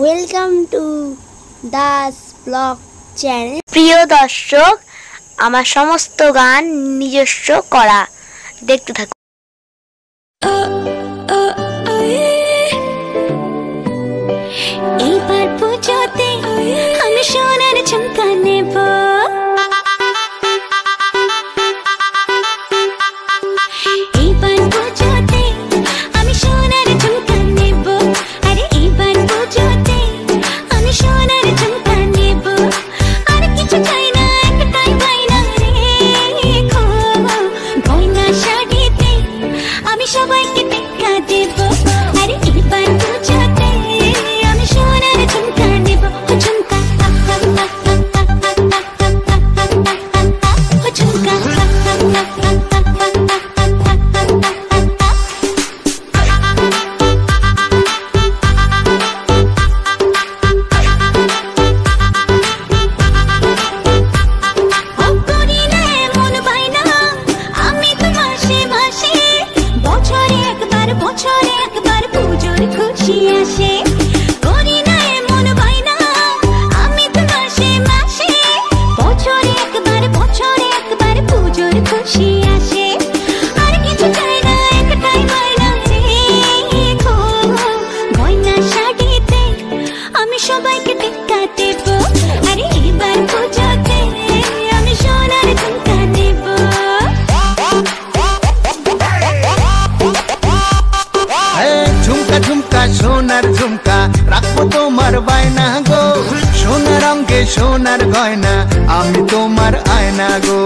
Welcome to Das blog channel. প্রিয় দর্শক, আমার সমস্ত গান নিজস্ব করা, দেখতে থাকুন। এইবার পুজোতে আমি সোনার ঝুমকা নেব, এইবার পুজোতে আমি সোনার ঝুমকা নেব, আরে এইবার পুজোতে আমি সোনার ঝুমকা নেব। আর কিছু চাই না, একটাই গয়না রেখো, গয়না শাড়িতে আমি সবাইকে টেক্কা দেব। আরে এইবার পুজোতে আমি সোনার ঝুমকা নেব, ঝুমকা ঝুমকা বছরে একবার পুজোর খুশি আসে, করি না এমন বাইনা আমি তো মাসে মাসে, বছরে একবার পুজোর খুশি আসে। আর কিছু চাই না, একটাই গয়না রেখো, গয়না শাড়িতে আমি সবাইকে টেক্কা দেব। আরে এবার পুজোতে আমি সোনার ঝুমকা নেব। ঝুমকা ঝুমকা সোনার ঝুমকা রাখবো তোমার বায়না গো, সোনার অঙ্গে সোনার গয়না আমি তোমার আয়না গো।